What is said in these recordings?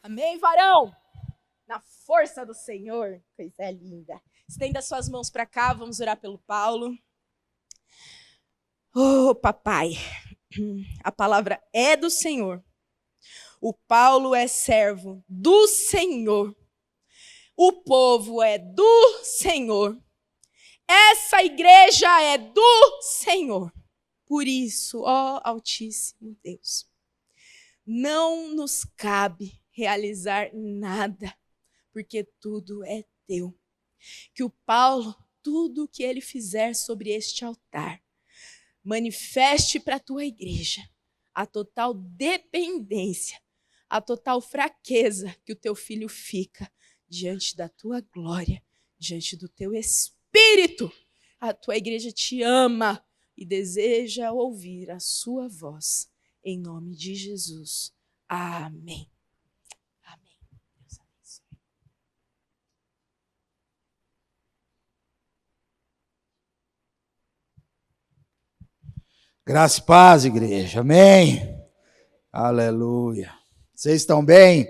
Amém, varão? Na força do Senhor. Coisa linda. Estenda suas mãos para cá, vamos orar pelo Paulo. Oh, papai, a palavra é do Senhor. O Paulo é servo do Senhor. O povo é do Senhor. Essa igreja é do Senhor. Por isso, ó Altíssimo Deus, não nos cabe realizar nada, porque tudo é teu. Que o Paulo, tudo o que ele fizer sobre este altar, manifeste para a tua igreja a total dependência, a total fraqueza que o teu filho fica diante da tua glória, diante do teu Espírito. A tua igreja te ama e deseja ouvir a sua voz. Em nome de Jesus. Amém. Amém. Deus abençoe. Graça e paz, igreja. Amém. Aleluia. Vocês estão bem?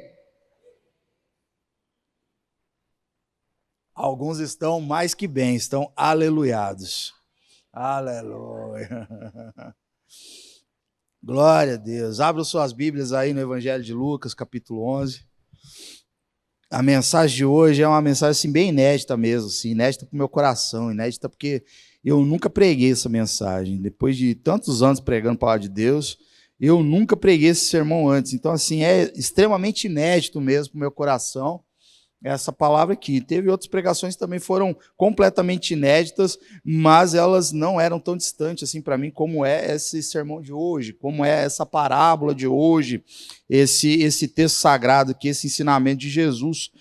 Alguns estão mais que bem, estão aleluiados. Aleluia. Glória a Deus. Abra suas Bíblias aí no Evangelho de Lucas, capítulo 11. A mensagem de hoje é uma mensagem assim, bem inédita mesmo, assim, inédita para o meu coração, inédita porque eu nunca preguei essa mensagem. Depois de tantos anos pregando a palavra de Deus, eu nunca preguei esse sermão antes. Então, assim, é extremamente inédito mesmo para o meu coração essa palavra aqui. Teve outras pregações que também foram completamente inéditas, mas elas não eram tão distantes assim para mim como é esse sermão de hoje, como é essa parábola de hoje, esse texto sagrado aqui, esse ensinamento de Jesus,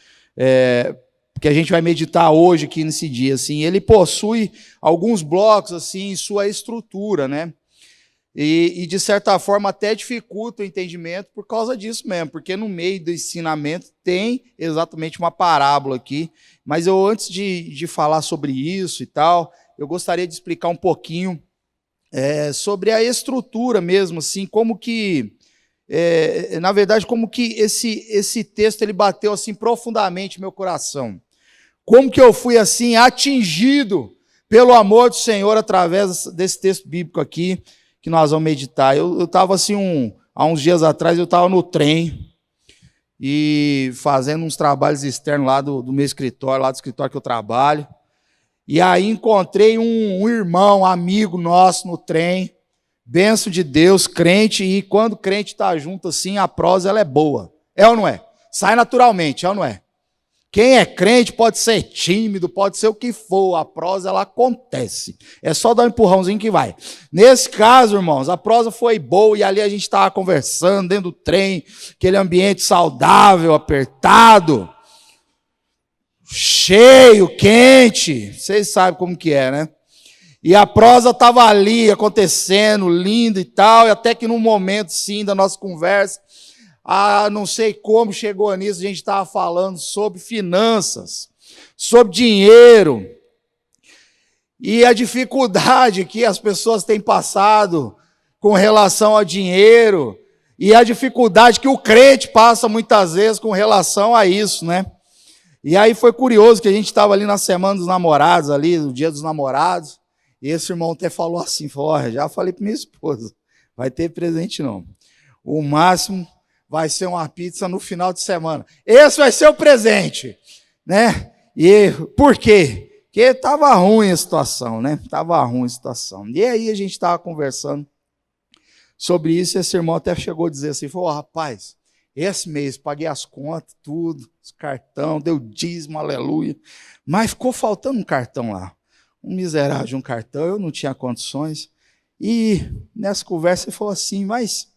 que a gente vai meditar hoje aqui nesse dia. Assim, ele possui alguns blocos assim em sua estrutura, né? E, de certa forma, até dificulta o entendimento por causa disso mesmo, porque no meio do ensinamento tem exatamente uma parábola aqui. Mas eu, antes de falar sobre isso e tal, eu gostaria de explicar um pouquinho sobre a estrutura mesmo, assim, como que, na verdade, como que esse texto ele bateu assim profundamente no meu coração. Como que eu fui assim atingido pelo amor do Senhor através desse texto bíblico aqui, que nós vamos meditar. Eu estava assim, há uns dias atrás, eu estava no trem e fazendo uns trabalhos externos lá do meu escritório, lá do escritório que eu trabalho. E aí encontrei um irmão, amigo nosso no trem, bênção de Deus, crente, e quando crente está junto assim, a prosa ela é boa. É ou não é? Sai naturalmente, é ou não é? Quem é crente pode ser tímido, pode ser o que for, a prosa ela acontece. É só dar um empurrãozinho que vai. Nesse caso, irmãos, a prosa foi boa e ali a gente estava conversando dentro do trem, aquele ambiente saudável, apertado, cheio, quente. Vocês sabem como que é, né? E a prosa estava ali acontecendo, linda e tal, e até que num momento, sim, da nossa conversa, não sei como chegou nisso, a gente estava falando sobre finanças, sobre dinheiro, e a dificuldade que as pessoas têm passado com relação ao dinheiro, e a dificuldade que o crente passa muitas vezes com relação a isso, né? E aí foi curioso que a gente estava ali na Semana dos Namorados, ali, no Dia dos Namorados, e esse irmão até falou assim, já falei para minha esposa, vai ter presente não. O máximo vai ser uma pizza no final de semana. Esse vai ser o presente, né? E por quê? Porque estava ruim a situação, né? Estava ruim a situação. E aí a gente estava conversando sobre isso, e esse irmão até chegou a dizer assim, falou, rapaz, esse mês paguei as contas, tudo, os cartão, deu dízimo, aleluia, mas ficou faltando um cartão lá. Um miserável de um cartão, eu não tinha condições. E nessa conversa ele falou assim, mas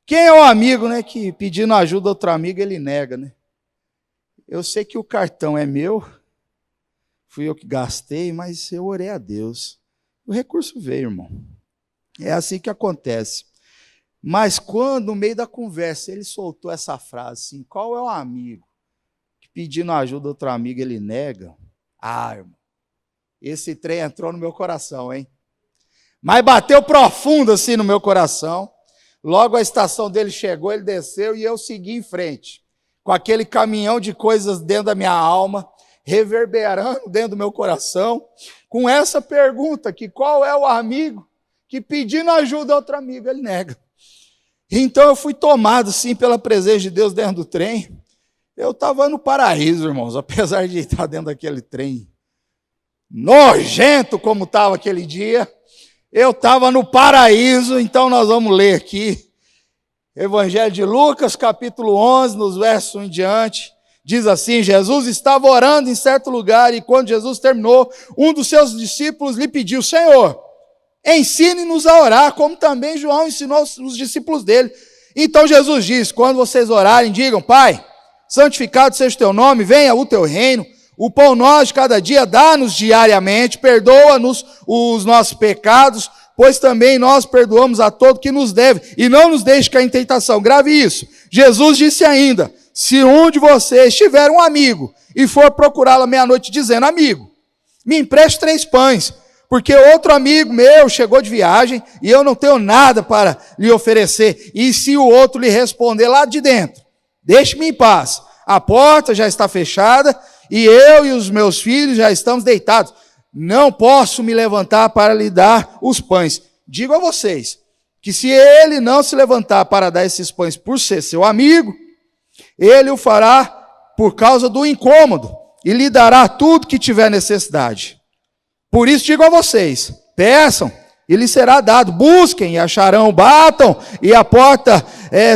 quem é o amigo, né, que pedindo ajuda a outro amigo, ele nega, né? Eu sei que o cartão é meu, fui eu que gastei, mas eu orei a Deus. O recurso veio, irmão. É assim que acontece. Mas quando, no meio da conversa, ele soltou essa frase assim, qual é o amigo que pedindo ajuda a outro amigo, ele nega? Irmão, esse trem entrou no meu coração, hein? Mas bateu profundo assim no meu coração. Logo a estação dele chegou, ele desceu e eu segui em frente. com aquele caminhão de coisas dentro da minha alma, reverberando dentro do meu coração, com essa pergunta, que qual é o amigo que pedindo ajuda a outro amigo, ele nega. Então eu fui tomado, sim, pela presença de Deus dentro do trem. Eu estava no paraíso, irmãos, apesar de estar dentro daquele trem nojento como estava aquele dia, eu estava no paraíso. Então nós vamos ler aqui, Evangelho de Lucas, capítulo 11, nos versos em diante, diz assim: Jesus estava orando em certo lugar, e quando Jesus terminou, um dos seus discípulos lhe pediu: Senhor, ensine-nos a orar, como também João ensinou os discípulos dele. Então Jesus diz: quando vocês orarem, digam: Pai, santificado seja o teu nome, venha o teu reino, o pão nosso de cada dia dá-nos diariamente, perdoa-nos os nossos pecados, pois também nós perdoamos a todo que nos deve, e não nos deixe cair em tentação. Grave isso. Jesus disse ainda: se um de vocês tiver um amigo e for procurá-lo à meia-noite dizendo: amigo, me empreste 3 pães, porque outro amigo meu chegou de viagem e eu não tenho nada para lhe oferecer. E se o outro lhe responder lá de dentro: deixe-me em paz, a porta já está fechada e eu e os meus filhos já estamos deitados, não posso me levantar para lhe dar os pães. Digo a vocês que se ele não se levantar para dar esses pães por ser seu amigo, ele o fará por causa do incômodo e lhe dará tudo que tiver necessidade. Por isso digo a vocês: peçam e lhes será dado, busquem e acharão, batam e a porta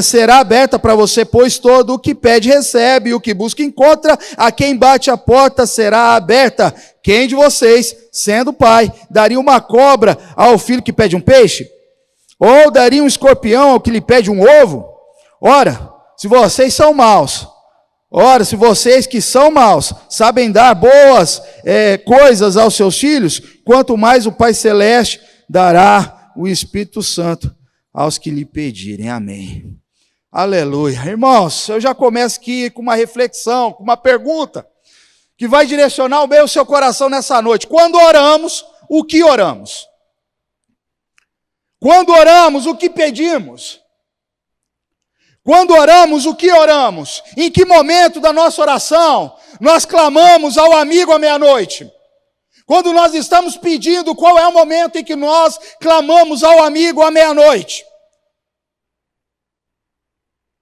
será aberta para você, pois todo o que pede recebe, e o que busca encontra, a quem bate a porta será aberta. Quem de vocês, sendo pai, daria uma cobra ao filho que pede um peixe? Ou daria um escorpião ao que lhe pede um ovo? Ora, se vocês que são maus sabem dar boas coisas aos seus filhos, quanto mais o Pai Celeste dará o Espírito Santo aos que lhe pedirem. Amém. Aleluia. Irmãos, eu já começo aqui com uma reflexão, com uma pergunta, que vai direcionar o meu e o seu coração nessa noite. Quando oramos, o que oramos? Quando oramos, o que pedimos? Quando oramos, o que oramos? Em que momento da nossa oração nós clamamos ao amigo à meia-noite? Quando nós estamos pedindo, qual é o momento em que nós clamamos ao amigo à meia-noite?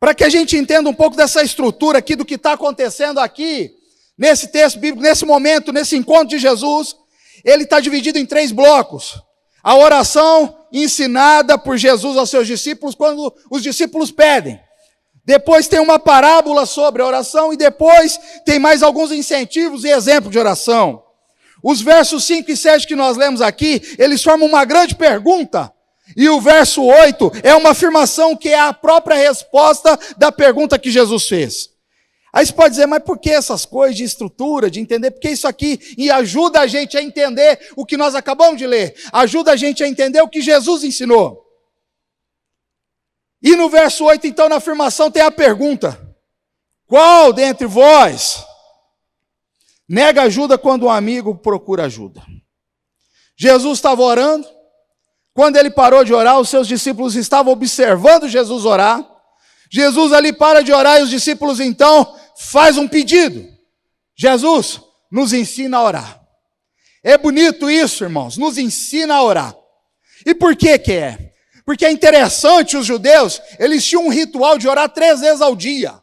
Para que a gente entenda um pouco dessa estrutura aqui, do que está acontecendo aqui, nesse texto bíblico, nesse momento, nesse encontro de Jesus, ele está dividido em 3 blocos. A oração ensinada por Jesus aos seus discípulos, quando os discípulos pedem. Depois tem uma parábola sobre a oração, e depois tem mais alguns incentivos e exemplos de oração. Os versos 5 e 7 que nós lemos aqui, eles formam uma grande pergunta. E o verso 8 é uma afirmação que é a própria resposta da pergunta que Jesus fez. Aí você pode dizer: mas por que essas coisas de estrutura, de entender? Porque isso aqui ajuda a gente a entender o que nós acabamos de ler. Ajuda a gente a entender o que Jesus ensinou. E no verso 8, então, na afirmação, tem a pergunta: qual dentre vós nega ajuda quando um amigo procura ajuda? Jesus estava orando. Quando ele parou de orar, os seus discípulos estavam observando Jesus orar. Jesus ali para de orar e os discípulos então faz um pedido: Jesus, nos ensina a orar. É bonito isso, irmãos, nos ensina a orar. E por que que é? Porque é interessante, os judeus, eles tinham um ritual de orar 3 vezes ao dia.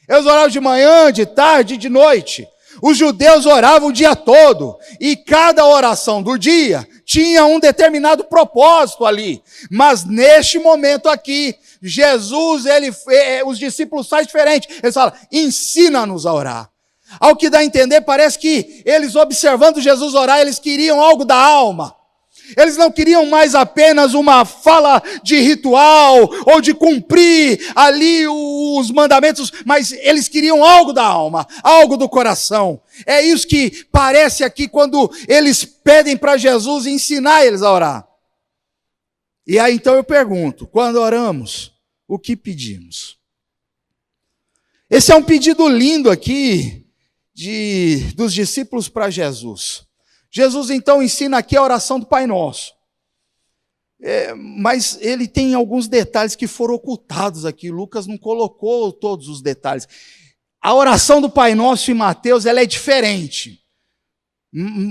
Eles oravam de manhã, de tarde e de noite. Os judeus oravam o dia todo, e cada oração do dia tinha um determinado propósito ali. Mas neste momento aqui, Jesus, os discípulos fazem diferente. Eles falam: ensina-nos a orar. Ao que dá a entender, parece que eles, observando Jesus orar, eles queriam algo da alma. Eles não queriam mais apenas uma fala de ritual, ou de cumprir ali os mandamentos, mas eles queriam algo da alma, algo do coração. É isso que parece aqui quando eles pedem para Jesus ensinar eles a orar. E aí então eu pergunto: quando oramos, o que pedimos? Esse é um pedido lindo aqui dos discípulos para Jesus. Jesus então ensina aqui a oração do Pai Nosso. Mas ele tem alguns detalhes que foram ocultados aqui. Lucas não colocou todos os detalhes. A oração do Pai Nosso em Mateus, ela é diferente.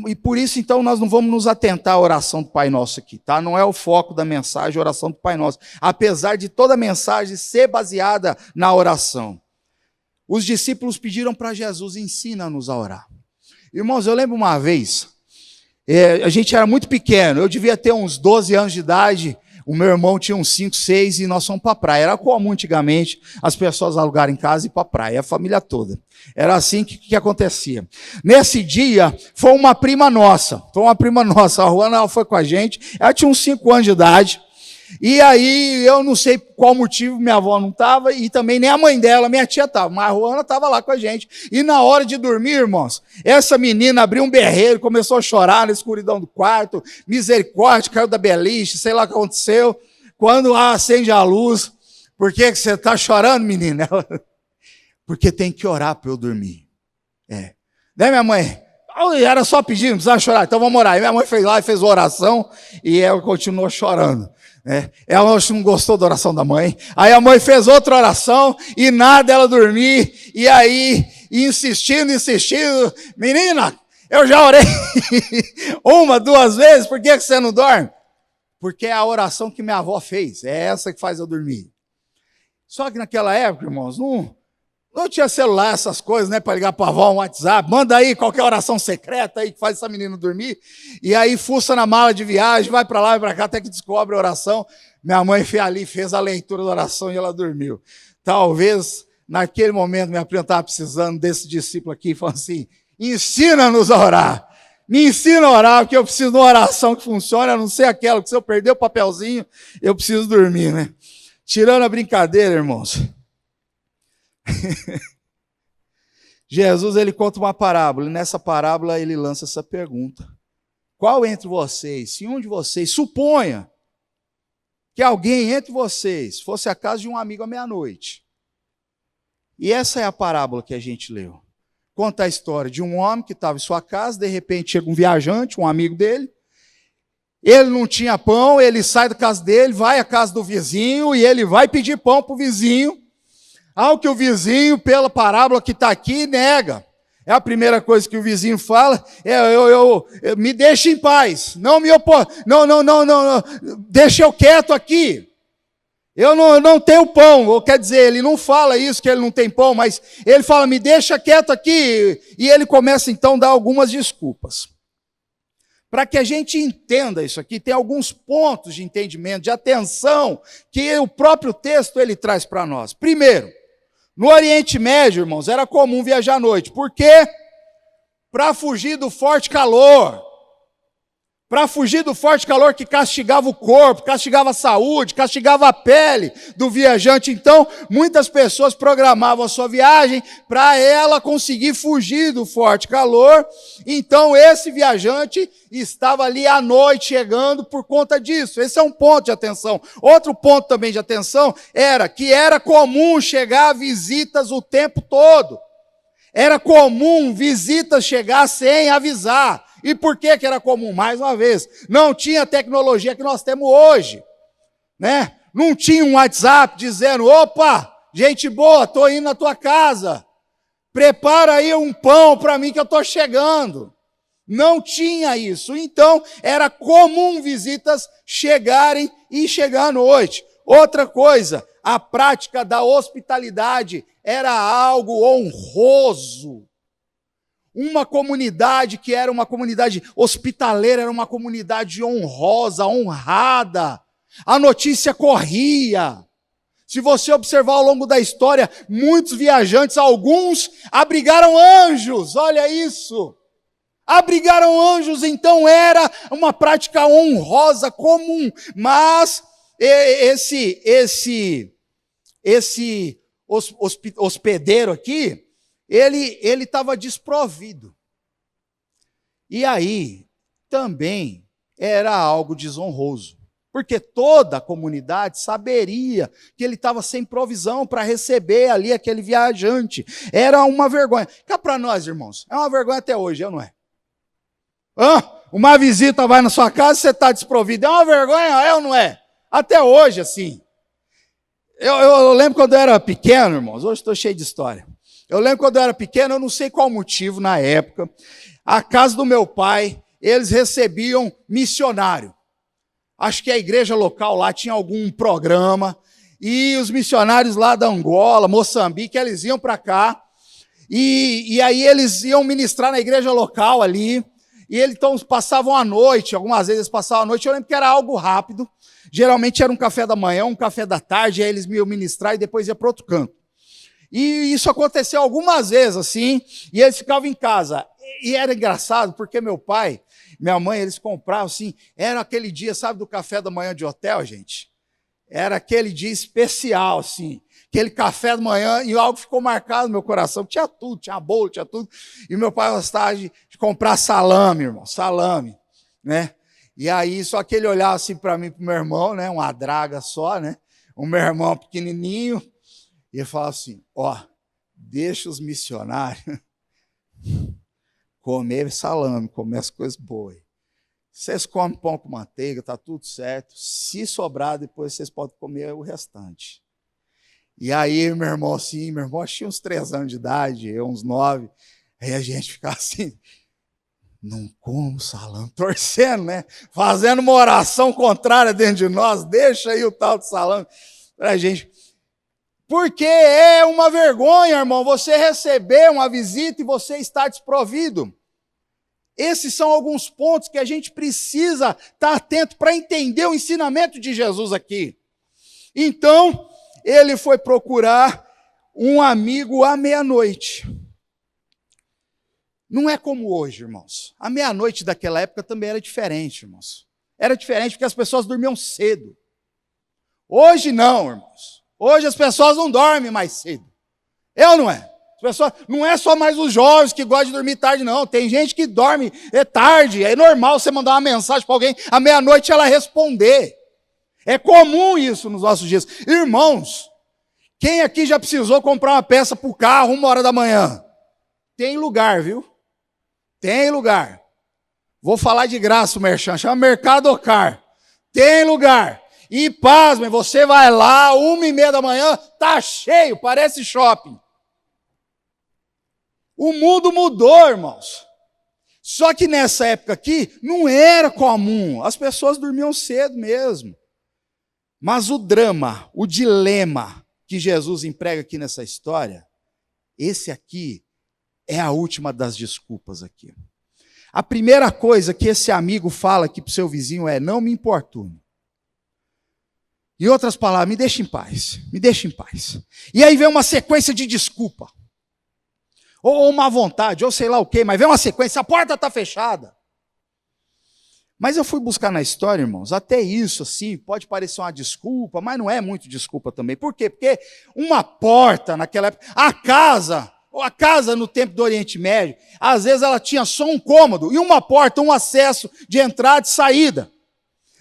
E por isso, então, nós não vamos nos atentar à oração do Pai Nosso aqui, tá? Não é o foco da mensagem, a oração do Pai Nosso. Apesar de toda a mensagem ser baseada na oração. Os discípulos pediram para Jesus, ensina-nos a orar. Irmãos, eu lembro uma vez, a gente era muito pequeno, eu devia ter uns 12 anos de idade, o meu irmão tinha uns 5, 6 e nós fomos para a praia. Era comum antigamente as pessoas alugarem casa e ir para a praia, a família toda. Era assim que acontecia. Nesse dia, foi uma prima nossa, a Juana, ela foi com a gente, ela tinha uns 5 anos de idade, e aí eu não sei qual motivo minha avó não estava, e também nem a mãe dela, minha tia estava, mas a Juana estava lá com a gente. E na hora de dormir, irmãos, essa menina abriu um berreiro, começou a chorar na escuridão do quarto, misericórdia, caiu da beliche, sei lá o que aconteceu. Quando acende a luz, por que você está chorando, menina? Ela, porque tem que orar para eu dormir. Né, minha mãe? Era só pedir, não precisava chorar, então vamos orar. E minha mãe foi lá e fez oração, e ela continuou chorando. Ela não gostou da oração da mãe. Aí a mãe fez outra oração e nada, ela dormir. E aí, insistindo, menina, eu já orei 1, 2 vezes, por que você não dorme? Porque é a oração que minha avó fez, é essa que faz eu dormir. Só que naquela época, irmãos, não tinha celular, essas coisas, né, para ligar para a avó, um WhatsApp, manda aí qualquer oração secreta aí que faz essa menina dormir, e aí fuça na mala de viagem, vai para lá e para cá, até que descobre a oração. Minha mãe foi ali, fez a leitura da oração e ela dormiu. Talvez, naquele momento, minha prima estava precisando desse discípulo aqui, e falou assim, ensina-nos a orar, me ensina a orar, porque eu preciso de uma oração que funcione, a não ser aquela que se eu perder o papelzinho, eu preciso dormir, né? Tirando a brincadeira, irmãos, Jesus, ele conta uma parábola, e nessa parábola ele lança essa pergunta: qual entre vocês, se um de vocês, suponha que alguém entre vocês fosse à casa de um amigo à meia-noite, e essa é a parábola que a gente leu, conta a história de um homem que estava em sua casa, de repente chega um viajante, um amigo dele, ele não tinha pão, ele sai da casa dele, vai à casa do vizinho, e ele vai pedir pão para o vizinho. Ao que o vizinho, pela parábola que está aqui, nega. É a primeira coisa que o vizinho fala, me deixa em paz, não me opor, não, deixa eu quieto aqui. Eu não tenho pão, ou quer dizer, ele não fala isso, que ele não tem pão, mas ele fala, me deixa quieto aqui, e ele começa então a dar algumas desculpas. Para que a gente entenda isso aqui, tem alguns pontos de entendimento, de atenção, que o próprio texto ele traz para nós. Primeiro, no Oriente Médio, irmãos, era comum viajar à noite. Por quê? Para fugir do forte calor. Para fugir do forte calor que castigava o corpo, castigava a saúde, castigava a pele do viajante. Então, muitas pessoas programavam a sua viagem para ela conseguir fugir do forte calor. Então, esse viajante estava ali à noite chegando por conta disso. Esse é um ponto de atenção. Outro ponto também de atenção era que era comum chegar visitas o tempo todo. Era comum visitas chegar sem avisar. E por que era comum? Mais uma vez, não tinha a tecnologia que nós temos hoje, né? Não tinha um WhatsApp dizendo, opa, gente boa, estou indo na tua casa, prepara aí um pão para mim que eu estou chegando. Não tinha isso, então era comum visitas chegarem e chegar à noite. Outra coisa, a prática da hospitalidade era algo honroso. Uma comunidade que era uma comunidade hospitaleira, era uma comunidade honrosa, honrada. A notícia corria. Se você observar ao longo da história, muitos viajantes, alguns abrigaram anjos, olha isso. Abrigaram anjos, então era uma prática honrosa, comum. Mas esse hospedeiro aqui, ele estava desprovido. E aí, também era algo desonroso, porque toda a comunidade saberia que ele estava sem provisão para receber ali aquele viajante. Era uma vergonha. Cá para nós, irmãos, é uma vergonha até hoje, não é? Uma visita vai na sua casa e você está desprovido. É uma vergonha, é ou não é? Até hoje, assim. Eu lembro quando eu era pequeno, irmãos, hoje estou cheio de história. Eu lembro quando eu era pequeno, eu não sei qual motivo na época, a casa do meu pai, eles recebiam missionário. Acho que a igreja local lá tinha algum programa, e os missionários lá da Angola, Moçambique, eles iam para cá, e aí eles iam ministrar na igreja local ali, e eles então passavam a noite, algumas vezes eles passavam a noite, eu lembro que era algo rápido, geralmente era um café da manhã, um café da tarde, aí eles iam ministrar e depois ia para outro canto. E isso aconteceu algumas vezes, assim, e eles ficavam em casa. E era engraçado, porque meu pai, minha mãe, eles compravam, assim, era aquele dia, sabe, do café da manhã de hotel, gente? Era aquele dia especial, assim, aquele café da manhã, e algo ficou marcado no meu coração, tinha tudo, tinha bolo, tinha tudo, e meu pai gostava de comprar salame, irmão, salame, né? E aí, só que ele olhava assim para mim, para o meu irmão, né, uma draga só, né, o meu irmão pequenininho, e ele falava assim, ó, deixa os missionários comer salame, comer as coisas boas. Vocês comem pão com manteiga, tá tudo certo. Se sobrar, depois vocês podem comer o restante. E aí, meu irmão tinha uns 3 anos de idade, eu uns 9. Aí a gente ficava assim, não como salame, torcendo, né? Fazendo uma oração contrária dentro de nós, deixa aí o tal de salame pra gente. Porque é uma vergonha, irmão, você receber uma visita e você estar desprovido. Esses são alguns pontos que a gente precisa estar atento para entender o ensinamento de Jesus aqui. Então, ele foi procurar um amigo à meia-noite. Não é como hoje, irmãos. A meia-noite daquela época também era diferente, irmãos. Era diferente porque as pessoas dormiam cedo. Hoje não, irmãos. Hoje as pessoas não dormem mais cedo. Eu não é. As pessoas, não é só mais os jovens que gostam de dormir tarde, não. Tem gente que dorme tarde. É normal você mandar uma mensagem para alguém, à meia-noite ela responder. É comum isso nos nossos dias. Irmãos, quem aqui já precisou comprar uma peça para o carro 1h da manhã? Tem lugar, viu? Tem lugar. Vou falar de graça o merchan, chama Mercadocar. Tem lugar. E pasmem, você vai lá, 1h30 da manhã, tá cheio, parece shopping. O mundo mudou, irmãos. Só que nessa época aqui, não era comum. As pessoas dormiam cedo mesmo. Mas o drama, o dilema que Jesus emprega aqui nessa história, esse aqui é a última das desculpas aqui. A primeira coisa que esse amigo fala aqui para o seu vizinho é, não me importuno. Em outras palavras, me deixa em paz, me deixa em paz. E aí vem uma sequência de desculpa. Ou má vontade, ou sei lá o quê, mas vem uma sequência, a porta está fechada. Mas eu fui buscar na história, irmãos, até isso, assim, pode parecer uma desculpa, mas não é muito desculpa também. Por quê? Porque uma porta naquela época, a casa no tempo do Oriente Médio, às vezes ela tinha só um cômodo e uma porta, um acesso de entrada e saída.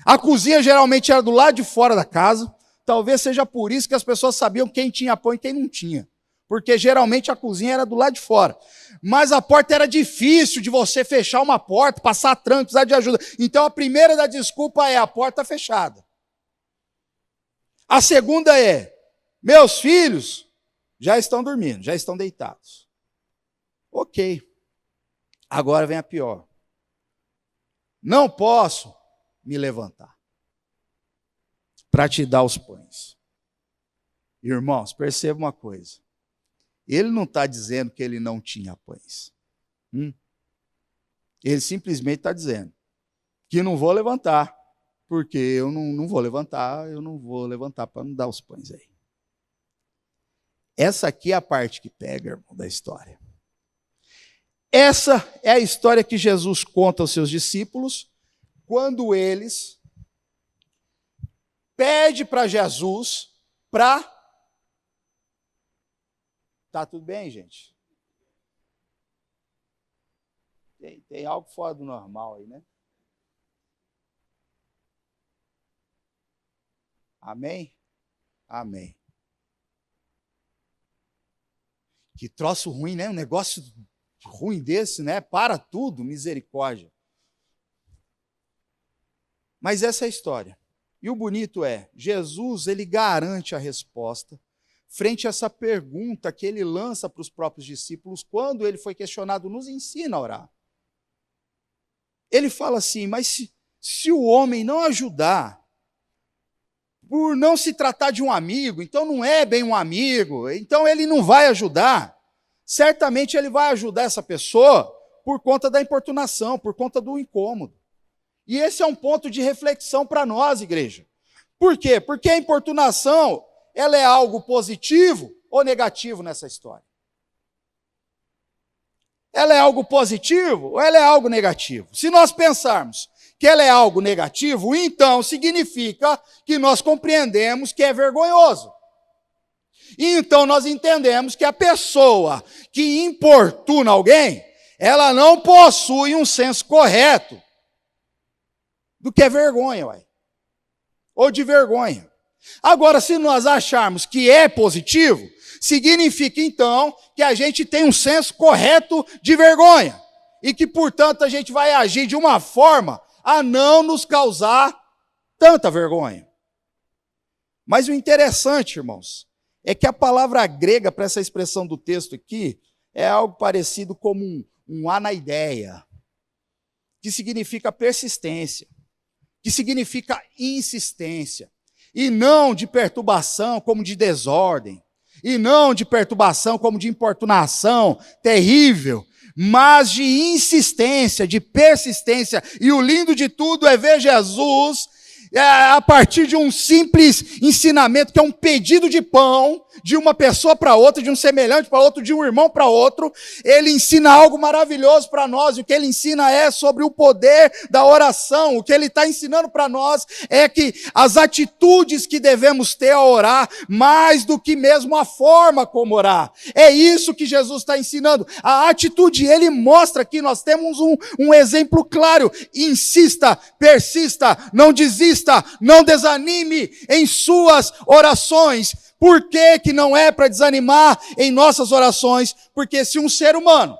A cozinha geralmente era do lado de fora da casa, talvez seja por isso que as pessoas sabiam quem tinha pão e quem não tinha. Porque geralmente a cozinha era do lado de fora. Mas a porta era difícil de você fechar uma porta, passar tranco, precisar de ajuda. Então a primeira da desculpa é a porta fechada. A segunda é, meus filhos já estão dormindo, já estão deitados. Ok. Agora vem a pior. Não posso me levantar para te dar os pães. Irmãos, perceba uma coisa. Ele não está dizendo que ele não tinha pães. Ele simplesmente está dizendo que não vou levantar, porque eu não vou levantar para me dar os pães aí. Essa aqui é a parte que pega, irmão, da história. Essa é a história que Jesus conta aos seus discípulos quando eles pedem para Jesus para... Tá tudo bem, gente? Tem algo fora do normal aí, né? Amém? Amém. Que troço ruim, né? Um negócio ruim desse, né? Para tudo, misericórdia. Mas essa é a história. E o bonito é, Jesus, ele garante a resposta, frente a essa pergunta que ele lança para os próprios discípulos quando ele foi questionado, nos ensina a orar. Ele fala assim, mas se o homem não ajudar, por não se tratar de um amigo, então não é bem um amigo, então ele não vai ajudar. Certamente ele vai ajudar essa pessoa por conta da importunação, por conta do incômodo. E esse é um ponto de reflexão para nós, igreja. Por quê? Porque a importunação, ela é algo positivo ou negativo nessa história? Ela é algo positivo ou ela é algo negativo? Se nós pensarmos que ela é algo negativo, então significa que nós compreendemos que é vergonhoso. E então nós entendemos que a pessoa que importuna alguém, ela não possui um senso correto do que é vergonha, ué, ou de vergonha. Agora, se nós acharmos que é positivo, significa então que a gente tem um senso correto de vergonha e que, portanto, a gente vai agir de uma forma a não nos causar tanta vergonha. Mas o interessante, irmãos, é que a palavra grega para essa expressão do texto aqui é algo parecido como um anaideia, que significa persistência, que significa insistência, e não de perturbação como de desordem, e não de perturbação como de importunação terrível, mas de insistência, de persistência. E o lindo de tudo é ver Jesus a partir de um simples ensinamento, que é um pedido de pão, de uma pessoa para outra, de um semelhante para outro, de um irmão para outro. Ele ensina algo maravilhoso para nós, e o que ele ensina é sobre o poder da oração. O que ele está ensinando para nós é que as atitudes que devemos ter ao orar, mais do que mesmo a forma como orar. É isso que Jesus está ensinando. A atitude, ele mostra aqui, nós temos um exemplo claro. Insista, persista, não desista, não desanime em suas orações. Por que que não é para desanimar em nossas orações? Porque se um ser humano,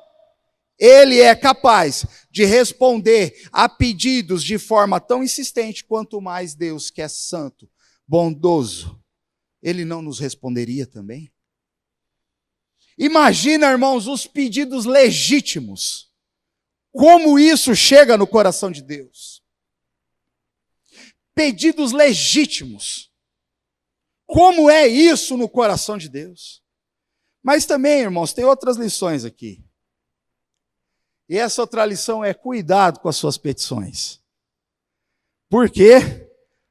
ele é capaz de responder a pedidos de forma tão insistente, quanto mais Deus, que é santo, bondoso, ele não nos responderia também? Imagina, irmãos, os pedidos legítimos. Como isso chega no coração de Deus? Pedidos legítimos. Como é isso no coração de Deus? Mas também, irmãos, tem outras lições aqui. E essa outra lição é cuidado com as suas petições. Porque,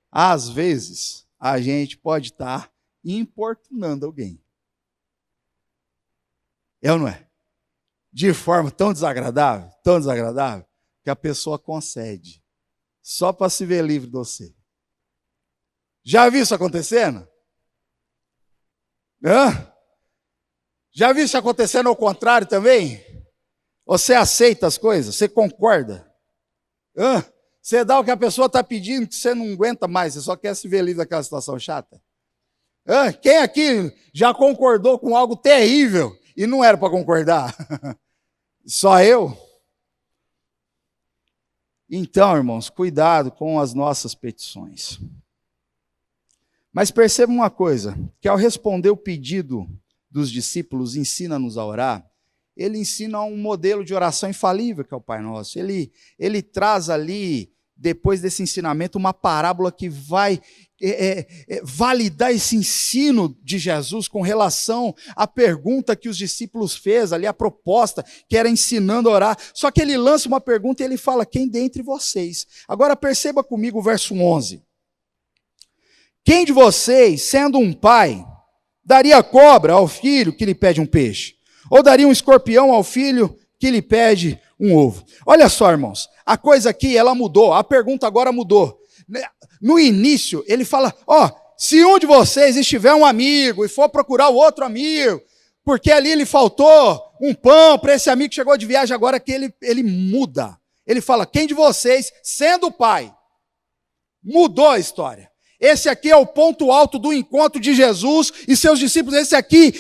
às vezes, a gente pode estar importunando alguém. É ou não é? De forma tão desagradável, que a pessoa concede, só para se ver livre de você. Já viu isso acontecendo? Já viu isso acontecendo ao contrário também? Você aceita as coisas? Você concorda? Você dá o que a pessoa está pedindo, que você não aguenta mais, você só quer se ver livre daquela situação chata? Quem aqui já concordou com algo terrível e não era para concordar? Só eu? Então, irmãos, cuidado com as nossas petições. Mas perceba uma coisa, que ao responder o pedido dos discípulos, ensina-nos a orar, ele ensina um modelo de oração infalível, que é o Pai Nosso. Ele traz ali, depois desse ensinamento, uma parábola que vai validar esse ensino de Jesus com relação à pergunta que os discípulos fez ali, a proposta, que era ensinando a orar. Só que ele lança uma pergunta e ele fala, quem dentre vocês? Agora perceba comigo o verso 11. Quem de vocês, sendo um pai, daria cobra ao filho que lhe pede um peixe? Ou daria um escorpião ao filho que lhe pede um ovo? Olha só, irmãos, a coisa aqui, ela mudou, a pergunta agora mudou. No início, ele fala, se um de vocês estiver um amigo e for procurar o outro amigo, porque ali lhe faltou um pão para esse amigo que chegou de viagem, agora que ele muda. Ele fala, quem de vocês, sendo pai, mudou a história. Esse aqui é o ponto alto do encontro de Jesus e seus discípulos. Esse aqui,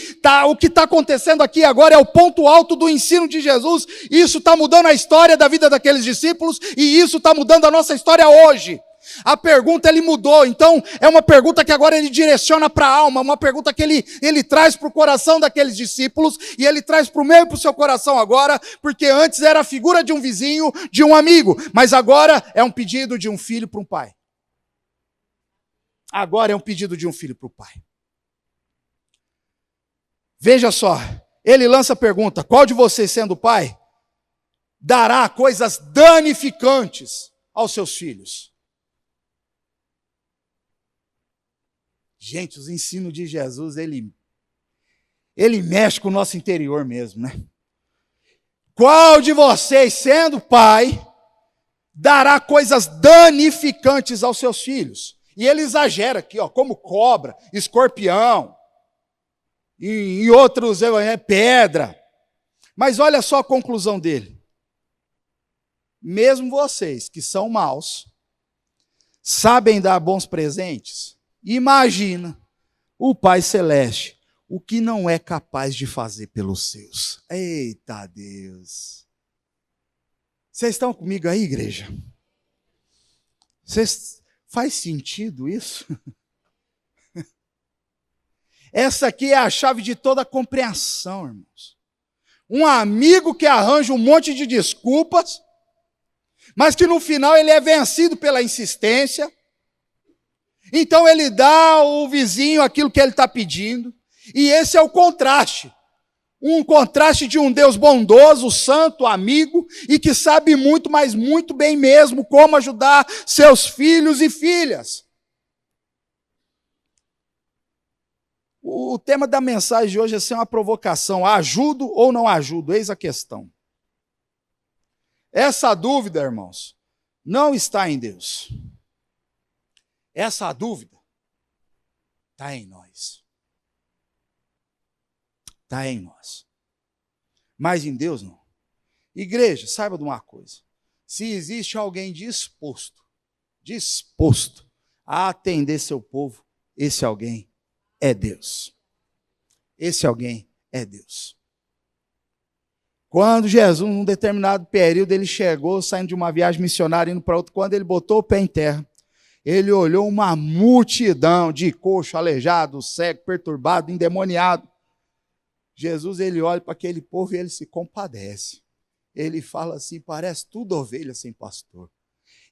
o que está acontecendo aqui agora é o ponto alto do ensino de Jesus. Isso está mudando a história da vida daqueles discípulos e isso está mudando a nossa história hoje. A pergunta ele mudou, então é uma pergunta que agora ele direciona para a alma, uma pergunta que ele traz para o coração daqueles discípulos, e ele traz para o meu e para o seu coração agora, porque antes era a figura de um vizinho, de um amigo, mas agora é um pedido de um filho para um pai. Agora é um pedido de um filho para o pai. Veja só, ele lança a pergunta: qual de vocês, sendo pai, dará coisas danificantes aos seus filhos? Gente, os ensinos de Jesus, ele mexe com o nosso interior mesmo, né? Qual de vocês, sendo pai, dará coisas danificantes aos seus filhos? E ele exagera aqui, ó, como cobra, escorpião, e outros, pedra. Mas olha só a conclusão dele. Mesmo vocês que são maus, sabem dar bons presentes, imagina o Pai Celeste, o que não é capaz de fazer pelos seus. Eita Deus! Vocês estão comigo aí, igreja? Faz sentido isso? Essa aqui é a chave de toda a compreensão, irmãos. Um amigo que arranja um monte de desculpas, mas que no final ele é vencido pela insistência. Então ele dá ao vizinho aquilo que ele está pedindo. E esse é o contraste. Um contraste de um Deus bondoso, santo, amigo, e que sabe muito, mas muito bem mesmo, como ajudar seus filhos e filhas. O tema da mensagem de hoje é ser uma provocação. Ajudo ou não ajudo? Eis a questão. Essa dúvida, irmãos, não está em Deus. Essa dúvida está em nós. Está em nós. Mas em Deus não. Igreja, saiba de uma coisa. Se existe alguém disposto a atender seu povo, esse alguém é Deus. Esse alguém é Deus. Quando Jesus, num determinado período, ele chegou, saindo de uma viagem missionária, indo para outra, quando ele botou o pé em terra, ele olhou uma multidão de coxo, aleijado, cego, perturbado, endemoniado. Jesus, ele olha para aquele povo e ele se compadece. Ele fala assim, parece tudo ovelha sem pastor.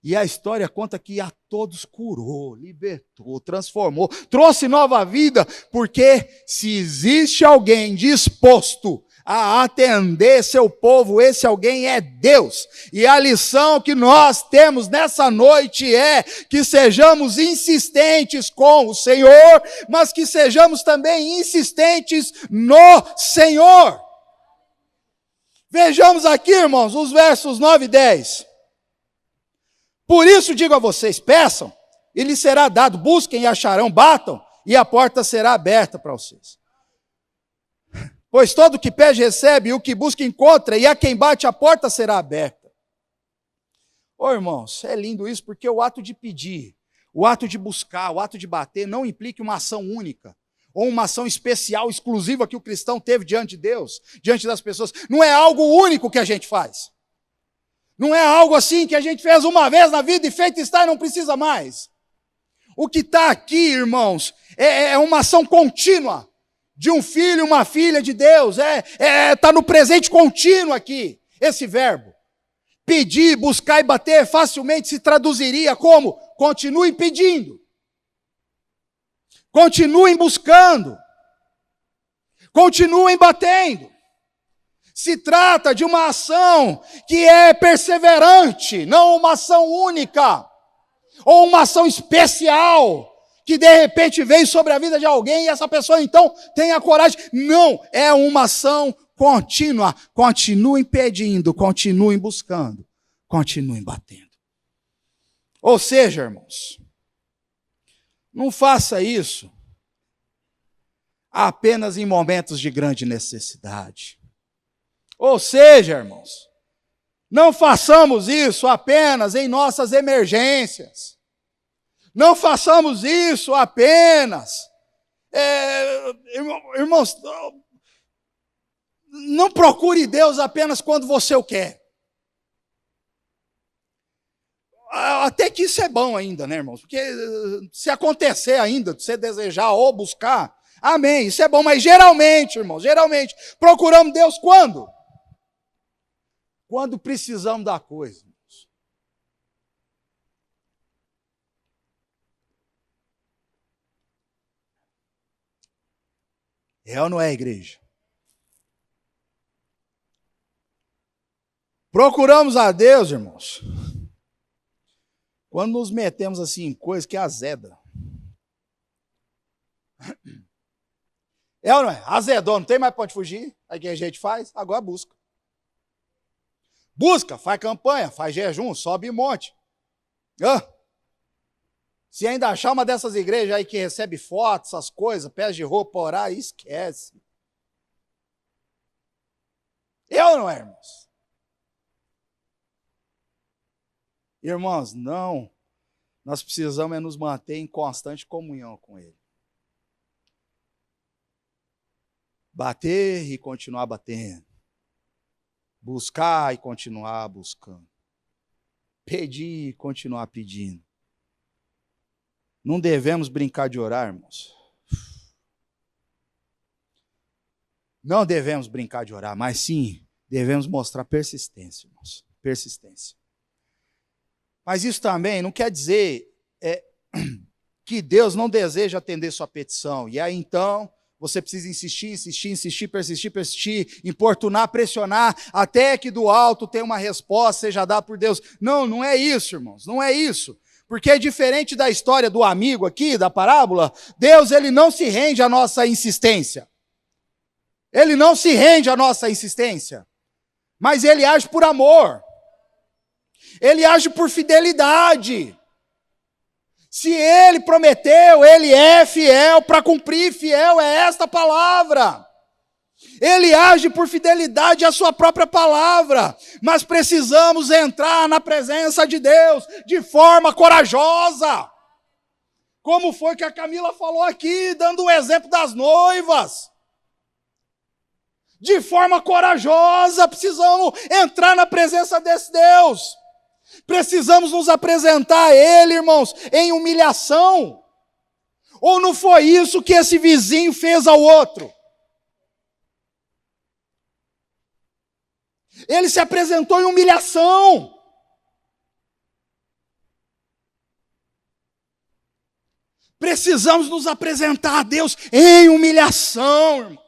E a história conta que a todos curou, libertou, transformou, trouxe nova vida, porque se existe alguém disposto a atender seu povo, esse alguém é Deus. E a lição que nós temos nessa noite é que sejamos insistentes com o Senhor, mas que sejamos também insistentes no Senhor. Vejamos aqui, irmãos, os versos 9 e 10. Por isso digo a vocês, peçam, e lhes será dado, busquem e acharão, batam, e a porta será aberta para vocês. Pois todo o que pede recebe, e o que busca encontra, e a quem bate a porta será aberta. Ô irmãos, é lindo isso, porque o ato de pedir, o ato de buscar, o ato de bater, não implica uma ação única, ou uma ação especial, exclusiva que o cristão teve diante de Deus, diante das pessoas. Não é algo único que a gente faz. Não é algo assim que a gente fez uma vez na vida e feito está e não precisa mais. O que está aqui, irmãos, é uma ação contínua de um filho e uma filha de Deus. Está no presente contínuo aqui, esse verbo. Pedir, buscar e bater facilmente se traduziria como? Continuem pedindo. Continuem buscando. Continuem batendo. Se trata de uma ação que é perseverante, não uma ação única, ou uma ação especial, que de repente vem sobre a vida de alguém e essa pessoa então tem a coragem. Não, é uma ação contínua. Continuem pedindo, continuem buscando, continuem batendo. Ou seja, irmãos, não faça isso apenas em momentos de grande necessidade. Ou seja, irmãos, não façamos isso apenas em nossas emergências. Não façamos isso apenas. Irmãos, não procure Deus apenas quando você o quer. até que isso é bom ainda, né, irmãos? Porque se acontecer ainda, de você desejar ou buscar, amém, isso é bom. Mas geralmente, irmãos, procuramos Deus quando? Quando precisamos da coisa, irmãos. É ou não é, igreja? Procuramos a Deus, irmãos, quando nos metemos assim em coisa que azeda. É ou não é? Azedou, não tem mais para onde fugir. Aí o que a gente faz? Agora busca. Busca, faz campanha, faz jejum, sobe monte. Se ainda achar uma dessas igrejas aí que recebe fotos, essas coisas, pés de roupa, orar, esquece. É ou não é, irmãos? Irmãos, não. Nós precisamos nos manter em constante comunhão com Ele. Bater e continuar batendo. Buscar e continuar buscando. Pedir e continuar pedindo. Não devemos brincar de orar, irmãos. Não devemos brincar de orar, mas sim devemos mostrar persistência, irmãos. Persistência. Mas isso também não quer dizer que Deus não deseja atender sua petição. E aí então você precisa insistir, persistir, importunar, pressionar, até que do alto tenha uma resposta, seja dada por Deus. Não, não é isso, irmãos, não é isso. Porque é diferente da história do amigo aqui, da parábola, Deus ele não se rende à nossa insistência. Ele não se rende à nossa insistência. Mas ele age por amor. Ele age por fidelidade. Se ele prometeu, ele é fiel para cumprir, fiel é esta palavra. Ele age por fidelidade à sua própria palavra, mas precisamos entrar na presença de Deus de forma corajosa. Como foi que a Camila falou aqui, dando o exemplo das noivas. De forma corajosa, precisamos entrar na presença desse Deus. Precisamos nos apresentar a Ele, irmãos, em humilhação. Ou não foi isso que esse vizinho fez ao outro? Ele se apresentou em humilhação. Precisamos nos apresentar a Deus em humilhação, irmãos.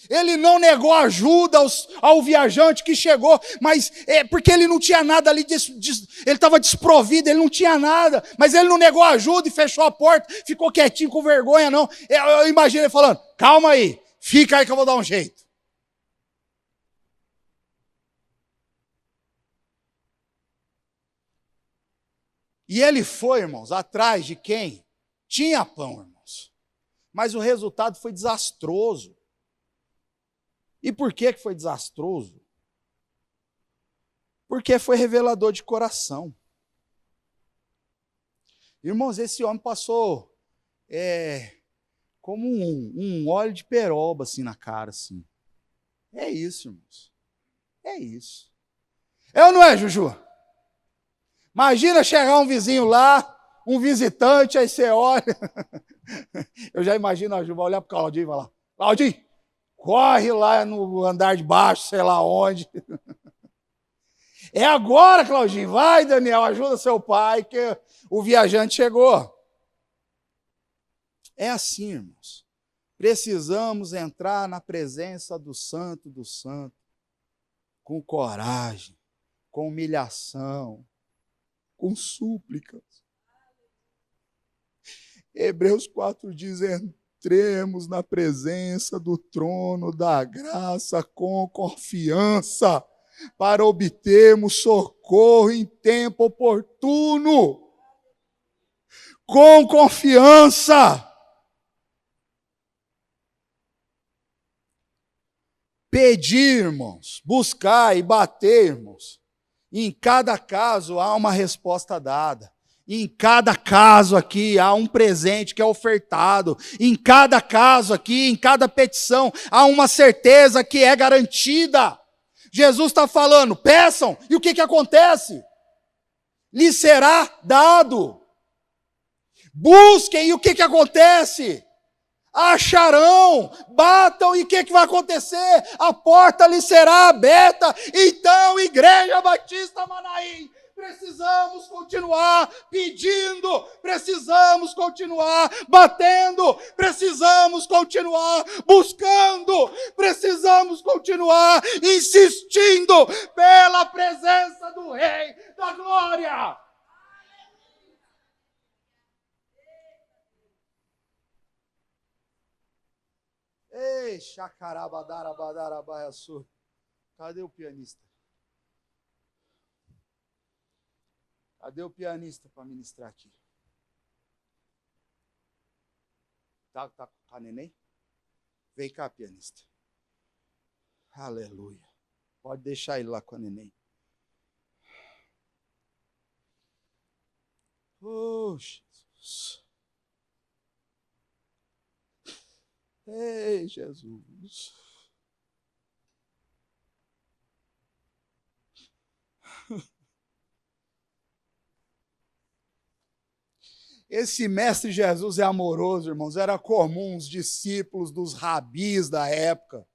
Ele não negou ajuda ao viajante que chegou, mas porque ele não tinha nada ali, ele estava desprovido, ele não tinha nada, mas ele não negou ajuda e fechou a porta, ficou quietinho com vergonha, não. Eu imagino ele falando, calma aí, fica aí que eu vou dar um jeito. E ele foi, irmãos, atrás de quem tinha pão, irmãos. Mas o resultado foi desastroso. E por que foi desastroso? Porque foi revelador de coração. Irmãos, esse homem passou como um óleo de peroba assim na cara. Assim. É isso, irmãos. É isso. É ou não é, Juju? Imagina chegar um vizinho lá, um visitante, aí você olha. Eu já imagino a Ju, vai olhar para o Claudinho e falar, Claudinho, corre lá no andar de baixo, sei lá onde. É agora, Claudinho, vai, Daniel, ajuda seu pai, que o viajante chegou. É assim, irmãos. Precisamos entrar na presença do Santo do Santo, com coragem, com humilhação, com súplicas. Hebreus 4 diz, entremos na presença do trono da graça com confiança, para obtermos socorro em tempo oportuno. Com confiança. Pedir, irmãos, buscar e bater, irmãos. Em cada caso há uma resposta dada. Em cada caso aqui há um presente que é ofertado. Em cada caso aqui, em cada petição, há uma certeza que é garantida. Jesus está falando, peçam, e o que acontece? lhe será dado. Busquem, e o que acontece? Acharão, batam, e o que vai acontecer? A porta lhe será aberta. Então, Igreja Batista Manaim, precisamos continuar pedindo, precisamos continuar batendo, precisamos continuar buscando, precisamos continuar insistindo pela presença do Rei da Glória. Ei, chacarabadarabadarabaiaçu. Cadê o pianista? Cadê o pianista para ministrar aqui? Tá com a neném? Vem cá, pianista. Aleluia. Pode deixar ele lá com a neném. Oh, Jesus. Ei, Jesus. Esse mestre Jesus é amoroso, irmãos. Era comum os discípulos dos rabis da época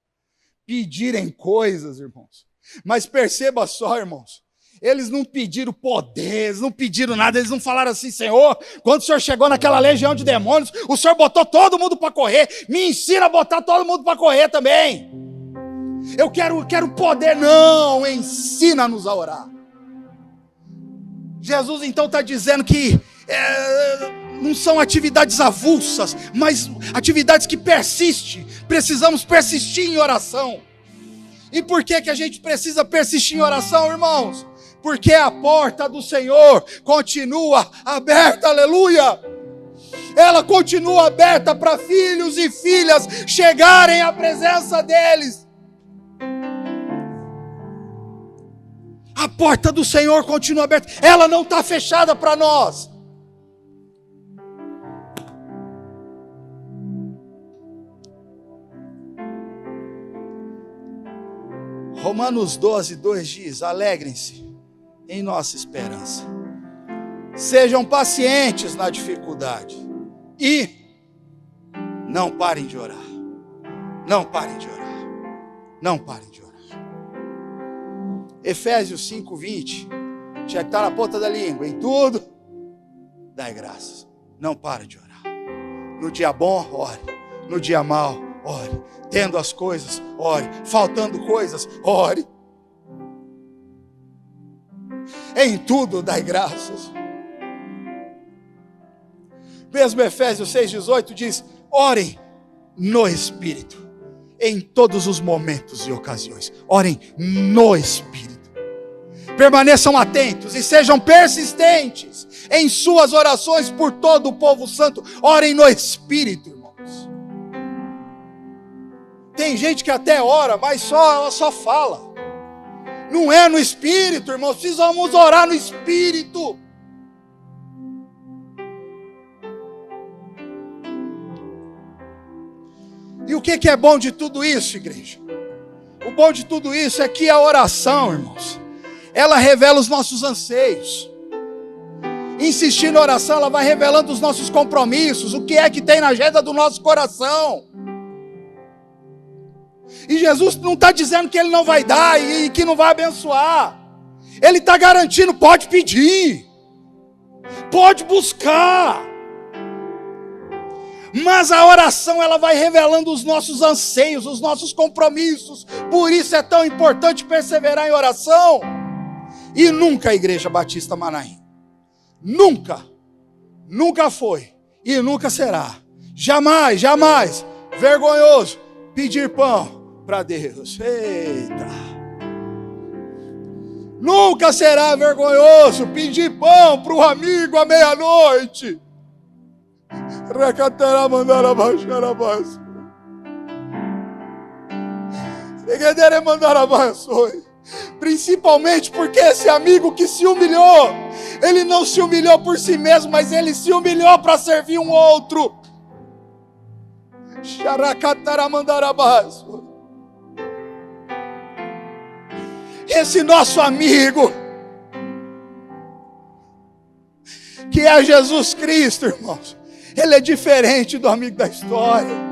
pedirem coisas, irmãos. Mas perceba só, irmãos. Eles não pediram poder, eles não pediram nada, eles não falaram assim: Senhor, quando o Senhor chegou naquela legião de demônios, o Senhor botou todo mundo para correr, me ensina a botar todo mundo para correr também. Eu quero poder. Não, ensina-nos a orar. Jesus então está dizendo que não são atividades avulsas, mas atividades que persistem. Precisamos persistir em oração. E por que a gente precisa persistir em oração, irmãos? Porque a porta do Senhor continua aberta, aleluia! Ela continua aberta para filhos e filhas chegarem à presença deles. A porta do Senhor continua aberta, ela não está fechada para nós. Romanos 12:2 diz: alegrem-se em nossa esperança, sejam pacientes na dificuldade e não parem de orar. Não parem de orar. Não parem de orar. Efésios 5:20 já está na ponta da língua. Em tudo dai graças. Não pare de orar. No dia bom, ore. No dia mau, ore. Tendo as coisas, ore. Faltando coisas, ore. Em tudo dai graças. Mesmo Efésios 6:18 diz: orem no Espírito, em todos os momentos e ocasiões. Orem no Espírito. Permaneçam atentos e sejam persistentes em suas orações por todo o povo santo. Orem no Espírito, irmãos. Tem gente que até ora, mas ela só fala. Não é no Espírito, irmãos. Precisamos orar no Espírito. E o que é bom de tudo isso, igreja? O bom de tudo isso é que a oração, irmãos, ela revela os nossos anseios. Insistir na oração, ela vai revelando os nossos compromissos, o que é que tem na agenda do nosso coração. E Jesus não está dizendo que Ele não vai dar e que não vai abençoar. Ele está garantindo: pode pedir, pode buscar. Mas a oração, ela vai revelando os nossos anseios, os nossos compromissos. Por isso é tão importante perseverar em oração. E nunca a Igreja Batista Manaim, nunca foi e nunca será, jamais vergonhoso pedir pão para Deus. Eita! Nunca será vergonhoso pedir pão para o amigo à meia-noite. Principalmente porque esse amigo que se humilhou, ele não se humilhou por si mesmo, mas ele se humilhou para servir um outro. Esse nosso amigo, que é Jesus Cristo, irmãos, Ele é diferente do amigo da história.